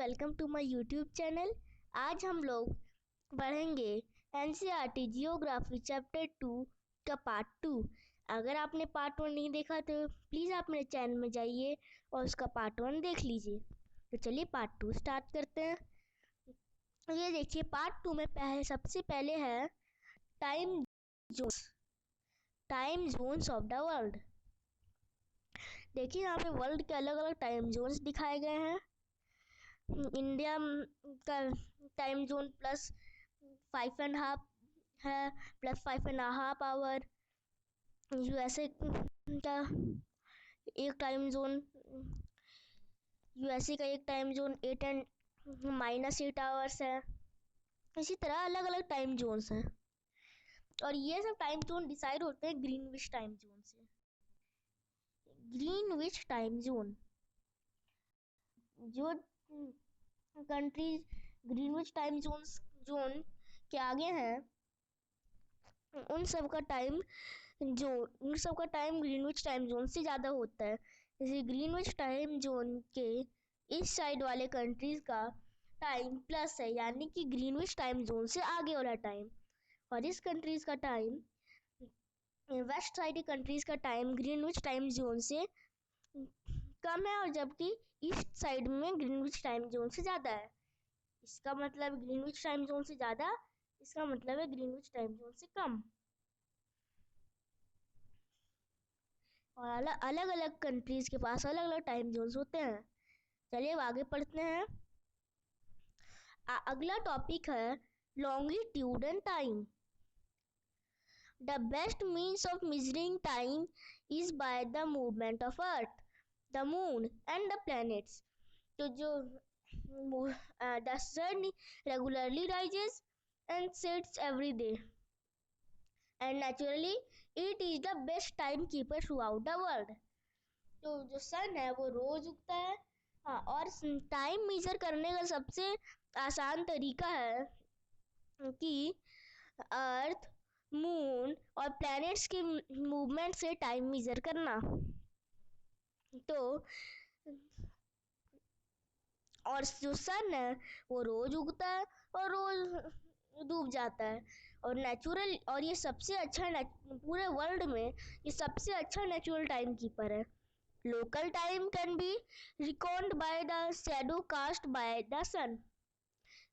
Welcome to my YouTube channel. आज हम लोग पढ़ेंगे एनसीईआरटी जियोग्राफी चैप्टर 2 का पार्ट 2। अगर आपने पार्ट 1 नहीं देखा तो प्लीज़ आप मेरे चैनल में जाइए और उसका पार्ट 1 देख लीजिए। तो चलिए पार्ट 2 स्टार्ट करते हैं। ये देखिए पार्ट 2 में सबसे पहले है time zones of the world. देखिए यहाँ पे वर्ल्ड के अलग अलग टाइम जोन्स दिखाए गए हैं। इंडिया का टाइम जोन +5.5 है, +5.5 आवर। यूएसए का एक टाइम जोन, यूएसए का एक टाइम जोन 8 आवर्स है। इसी तरह अलग अलग टाइम जोन्स हैं और ये सब टाइम जोन डिसाइड होते हैं ग्रीनविच टाइम जोन से। ग्रीनविच टाइम जोन, जो कंट्रीज ग्रीनविच टाइम जोन के आगे हैं उन सब का टाइम ग्रीनविच टाइम जोन से ज़्यादा होता है। जैसे ग्रीनविच टाइम जोन के इस साइड वाले कंट्रीज का टाइम प्लस है, यानी कि ग्रीनविच टाइम जोन से आगे वाला टाइम, और इस कंट्रीज का टाइम, वेस्ट साइड के कंट्रीज का टाइम ग्रीनविच टाइम जोन से कम है, और जबकि ईस्ट साइड में ग्रीनविच टाइम जोन से ज़्यादा है। इसका मतलब ग्रीनविच टाइम जोन से ज़्यादा, इसका मतलब है ग्रीनविच टाइम जोन से कम। और अलग अलग कंट्रीज के पास अलग अलग टाइम जोन्स होते हैं। चलिए अब आगे पढ़ते हैं। अगला टॉपिक है longitude and time. The best means of measuring time is by the movement of Earth, the Moon and the planets. तो जो the sun regularly rises and sets every day, and naturally it is the best timekeeper throughout the world. तो जो सन है वो रोज उगता है, हाँ, और टाइम मेजर करने का सबसे आसान तरीका है कि अर्थ, मून और प्लैनेट्स के मूवमेंट से टाइम मेजर करना। तो और जो सन है वो रोज उगता है और रोज डूब जाता है, और नेचुरल, और ये सबसे अच्छा पूरे वर्ल्ड में ये सबसे अच्छा नेचुरल टाइम कीपर है। Local time can be record by the shadow cast by the sun,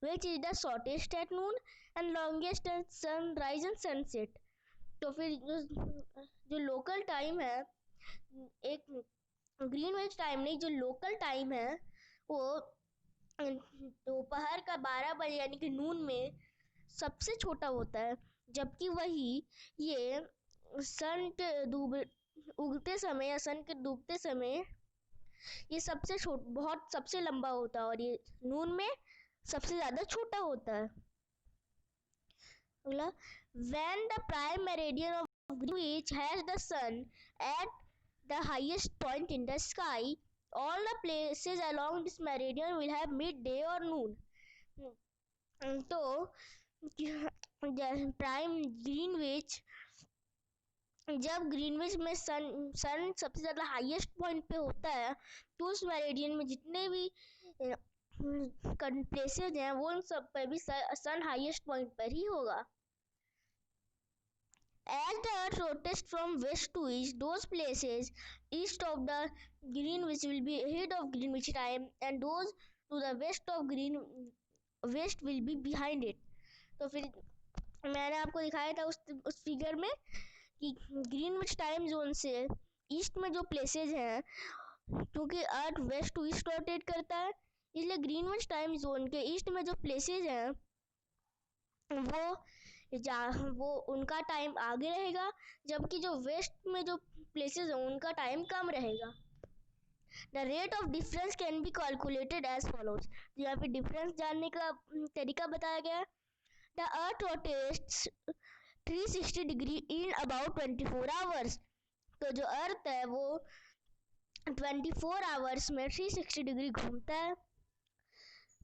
which is the shortest at noon and longest at sunrise and sunset. तो फिर जो लोकल टाइम है, एक ग्रीनविच टाइम नहीं, जो local time है वो दोपहर का 12 बजे यानी कि नून में सबसे छोटा होता है, जबकि वही ये सन के उगते समय या सन के डूबते समय ये सबसे लंबा होता है, और ये नून में सबसे ज़्यादा छोटा होता है। अगला, when the prime meridian of Greenwich has the sun at the highest point in the sky, all the places along this meridian will have midday or noon. तो प्राइम ग्रीनविच, जब ग्रीनविच में सन सबसे ज़्यादा हाईएस्ट पॉइंट पे होता है तो उस मेरिडियन में जितने भी प्लेसेज हैं वो उन सब पर भी सन हाईएस्ट पॉइंट पर ही होगा। As the earth rotates from west to east, those places east of the Greenwich will be ahead of Greenwich time, and those to the west will be behind it. तो फिर मैंने आपको दिखाया था उस figure में कि ग्रीनविच टाइम जोन से ईस्ट में जो प्लेसेज हैं, क्योंकि अर्थ वेस्ट टू ईस्ट रोटेट करता है, इसलिए ग्रीनविच टाइम जोन के ईस्ट में जो प्लेसेज हैं वो उनका टाइम आगे रहेगा, जबकि जो वेस्ट में जो प्लेसेस हैं उनका टाइम कम रहेगा। The rate of difference can be calculated as follows. यहाँ पे डिफरेंस जानने का तरीका बताया गया है। The earth rotates 360 degree in about 24 hours. तो जो अर्थ है वो 24 आवर्स में 360 डिग्री घूमता है,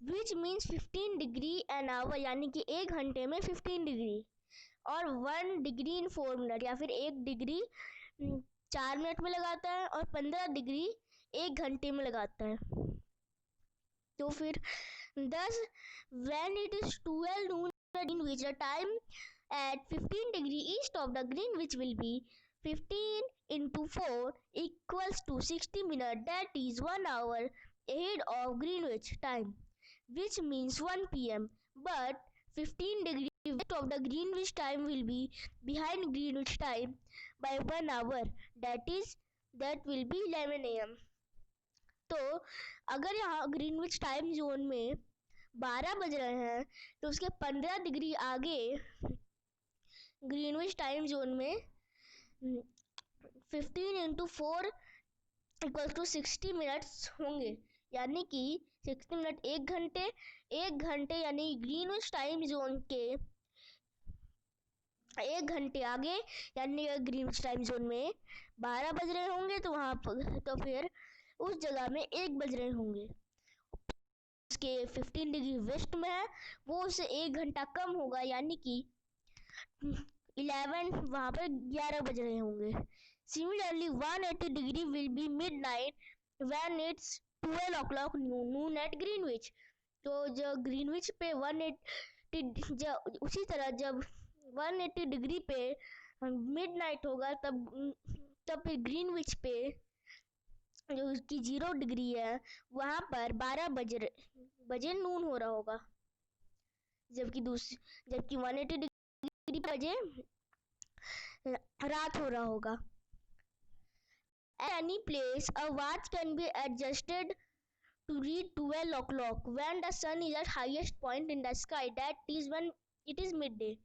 which means 15 degree an hour, यानी कि 1 घंटे में 15 डिग्री, और 1 डिग्री इन 4 मिनट, या फिर 1 डिग्री 4 मिनट में लगाता है, और 15 डिग्री 1 घंटे में लगाता है। तो फिर thus when it is 12 noon at Greenwich, the time at 15 degree east of the Greenwich will be 15 into 4 equals to 60 minutes. That is 1 hour ahead of Greenwich time, which means 1 p.m. But 15 degree west of the Greenwich time will be behind Greenwich time by 1 hour. That will be 11 a.m. तो अगर यहाँ Greenwich time zone में 12 बज रहे हैं तो उसके 15 degree आगे ग्रीनविच टाइम जोन में 15 into 4 इक्वल टू 60 मिनट्स होंगे, यानी कि 60 मिनट एक घंटे यानी ग्रीनविच टाइम जोन के 1 घंटे आगे, यानी ग्रीनविच टाइम जोन में 12 बज रहे होंगे तो वहाँ पर तो फिर उस जगह में 1 बज रहे होंगे। उसके 15 डिग्री वेस्ट में है वो उससे 1 घंटा कम होगा, यानी कि 11 वहाँ पर 11 बज रहे होंगे। Similarly 180 degree will be midnight when it's 12 o'clock noon at Greenwich. तो जब ग्रीनविच पे 180 उसी तरह जब 180 डिग्री पे मिडनाइट होगा तब फिर ग्रीनविच पे जो उसकी 0 डिग्री है वहाँ पर 12 बजे नून हो रहा होगा, जबकि 180 डिग्री बजे रात हो रहा होगा। At any place, a watch can be adjusted to read 12 o'clock when the sun is at highest point in the sky. That is when it is midday.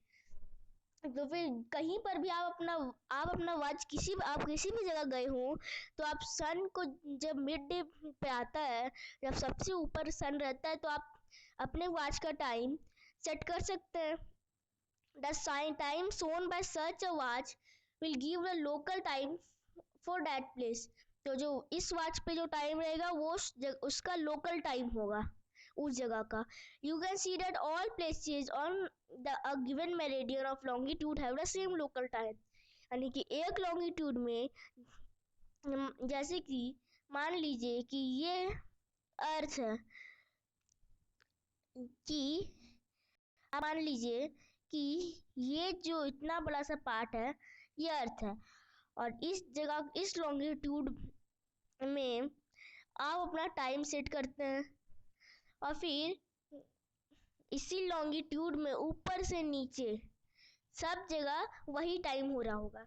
तो फिर कहीं पर भी आप अपना वॉच आप किसी भी जगह गए हो तो आप सन को जब मिड डे पे आता है, जब सबसे ऊपर सन रहता है, तो आप अपने वॉच का टाइम सेट कर सकते हैं। The time shown by such a watch will give the local time for that place. तो जो इस वॉच पे जो टाइम रहेगा वो उसका लोकल टाइम होगा उस जगह का। You can see that all places on a given meridian of longitude have the same local time. यानी कि एक लॉन्गिट्यूड में जैसे कि मान लीजिए कि ये अर्थ है कि मान लीजिए कि ये जो इतना बड़ा सा पार्ट है ये अर्थ है, और इस लॉन्गिट्यूड में आप अपना टाइम सेट करते हैं और फिर इसी लॉन्गिट्यूड में ऊपर से नीचे सब जगह वही टाइम हो रहा होगा।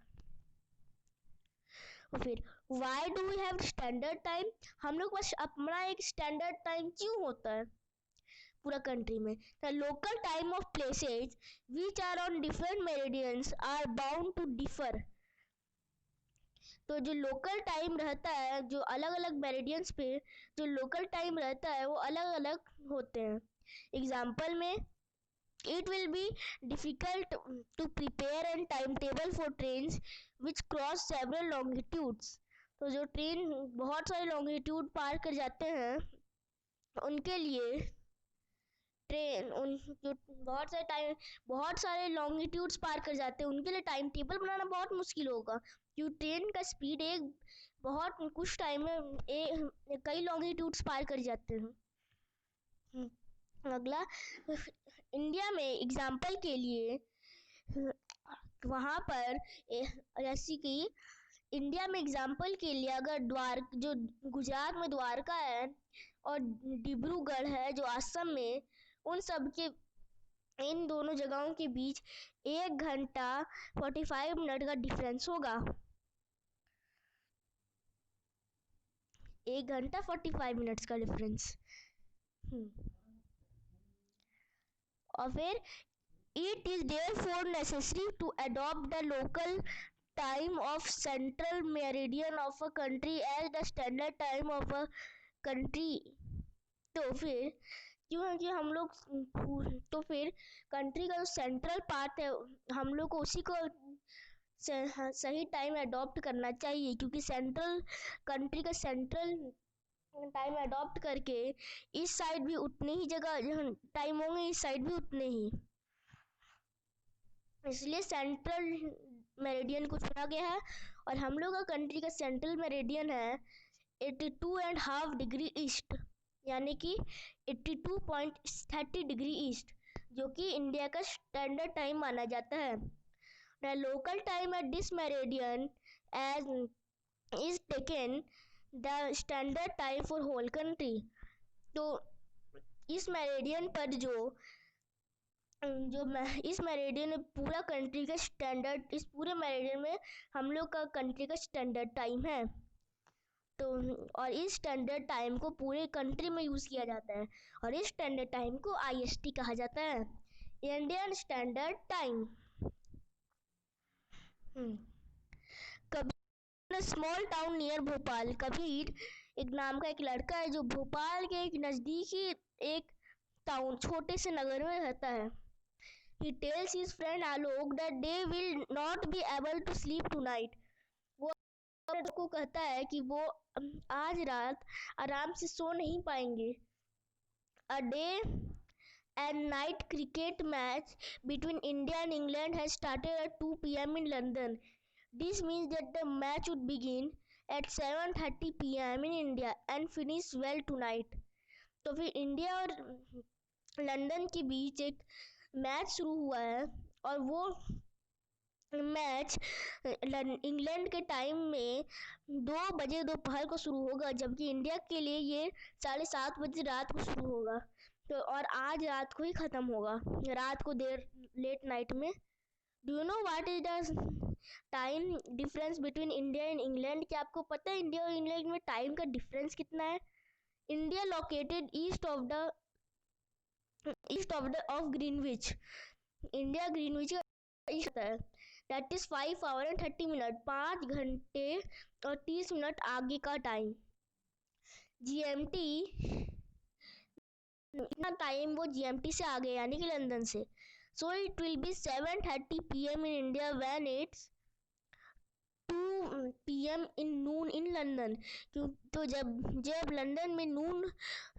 और फिर why do we have standard time? हम लोग पास अपना एक स्टैंडर्ड टाइम क्यों होता है पूरा कंट्री में? The local time of places which are on different meridians are bound to differ. तो जो लोकल टाइम रहता है, जो अलग अलग मेरिडियंस पे जो लोकल टाइम रहता है वो अलग अलग होते हैं। एग्जाम्पल में it will be difficult to prepare a timetable for trains which cross several longitudes. तो जो ट्रेन बहुत सारे लॉन्गिट्यूड पार कर जाते हैं उनके लिए जो बहुत सारे लॉन्गिट्यूड्स पार कर जाते हैं उनके लिए टाइम टेबल बनाना बहुत मुश्किल होगा, क्योंकि ट्रेन का स्पीड बहुत कुछ टाइम में कई लॉन्गिट्यूड्स पार कर जाते हैं। अगला, इंडिया में एग्जाम्पल के लिए वहाँ पर जैसे कि इंडिया में एग्जाम्पल के लिए अगर जो गुजरात में द्वारका है और डिब्रूगढ़ है जो असम में, उन सब के इन दोनों जगहों के बीच 1 घंटा 45 मिनट का डिफरेंस होगा। 1 घंटा 45 मिनट्स का डिफरेंस। और फिर it is therefore necessary to adopt the local time of central meridian of a country as the standard time of a country. तो फिर क्योंकि हम लोग तो फिर कंट्री का जो सेंट्रल पार्ट है हम लोग को उसी को सही टाइम अडॉप्ट करना चाहिए, क्योंकि कंट्री का सेंट्रल टाइम अडॉप्ट करके इस साइड भी उतने ही जगह टाइम होंगे, इस साइड भी उतने ही, इसलिए सेंट्रल मेरिडियन को चुना गया है। और हम लोग का कंट्री का सेंट्रल मेरिडियन है 82.5 डिग्री ईस्ट, यानी कि 82.30 डिग्री ईस्ट, जो कि इंडिया का स्टैंडर्ड टाइम माना जाता है। The local time at this meridian as is taken the standard time for whole country. तो इस मेरिडियन पर इस मेरिडियन में पूरा कंट्री का स्टैंडर्ड, इस पूरे मेरिडियन में हम लोग का कंट्री का स्टैंडर्ड टाइम है। तो और इस स्टैंडर्ड टाइम को पूरे कंट्री में यूज़ किया जाता है और इस स्टैंडर्ड टाइम को IST कहा जाता है, Indian standard time. Kabir small town near Bhopal. Kabir एक नाम का एक लड़का है जो भोपाल के एक नज़दीकी एक टाउन, छोटे से नगर में रहता है। He tells his friend Alok that they will not be able to sleep tonight. वो को कहता है कि वो आज रात आराम से सो नहीं पाएंगे। A day and night cricket match between India and England has started at 2 p.m. in London. This means that the match would begin at 7:30 p.m. in India and finish well tonight. तो फिर India और London के बीच एक match शुरू हुआ है और वो मैच इंग्लैंड के टाइम में 2 बजे दोपहर को शुरू होगा, जबकि इंडिया के लिए ये 7:30 बजे रात को शुरू होगा। तो और आज रात को ही ख़त्म होगा, रात को देर लेट नाइट में। Do you know what is the time difference between India and England? क्या आपको पता है इंडिया और इंग्लैंड में टाइम का डिफरेंस कितना है? India located east of Greenwich. India Greenwich का ईस्ट है, that is 5 our and 30 minute, 5 घंटे और 30 मिनट आगे का टाइम। GMT इतना टाइम वो GMT से आगे यानी कि लंदन से। So it will be 7:30 PM in India when it's 2 PM in Noon in London. क्यों? तो जब लंदन में नून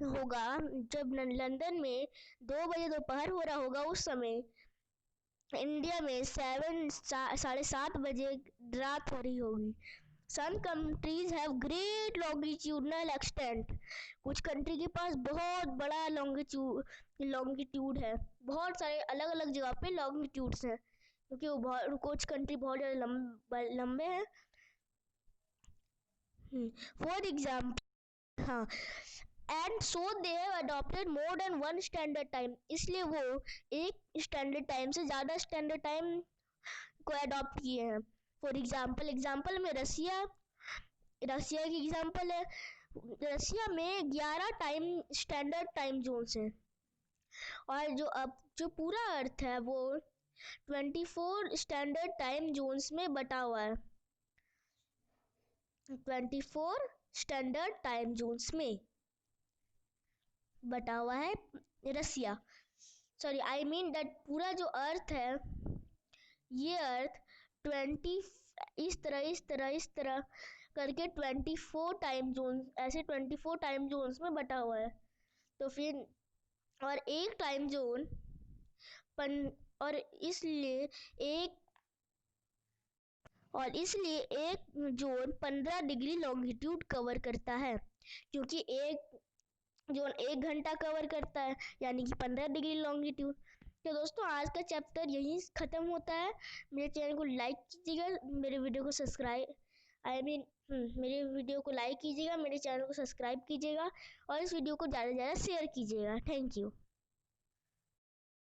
होगा, जब लंदन में 2 बजे दोपहर हो रहा होगा, उस समय इंडिया में 7:30 बजे रात हो रही होगी। Some countries have great longitudinal extent. कुछ कंट्री के पास बहुत बड़ा लॉन्गिट्यूड है, बहुत सारे अलग अलग जगह पे लॉन्गिट्यूड्स हैं, क्योंकि वो कुछ कंट्री बहुत ज़्यादा लंबे हैं। फॉर एग्जाम्पल, हाँ, and so they have adopted more than one standard time. इसलिए वो एक स्टैंडर्ड टाइम से ज़्यादा स्टैंडर्ड टाइम को अडॉप्ट किए हैं। फॉर एग्जाम्पल में रसिया की एग्जाम्पल है। रसिया में 11 स्टैंडर्ड टाइम जोन्स हैं और जो पूरा अर्थ है वो 24 स्टैंडर्ड टाइम जोन्स में बटा हुआ है। 24 स्टैंडर्ड टाइम जोन्स में बटा हुआ है रसिया। सॉरी, आई मीन दैट पूरा जो अर्थ है, ये अर्थ 20 इस तरह करके 24 टाइम जोन, ऐसे 24 टाइम जोन्स में बटा हुआ है। तो फिर और एक टाइम जोन और इसलिए एक जोन 15 डिग्री लॉन्गिट्यूड कवर करता है, क्योंकि एक जोन 1 घंटा कवर करता है, यानी कि 15 डिग्री लॉन्गिट्यूड। तो दोस्तों, आज का चैप्टर यहीं ख़त्म होता है। मेरे चैनल को लाइक कीजिएगा, मेरे वीडियो को लाइक कीजिएगा, मेरे चैनल को सब्सक्राइब कीजिएगा और इस वीडियो को ज़्यादा से ज़्यादा शेयर कीजिएगा। Thank you.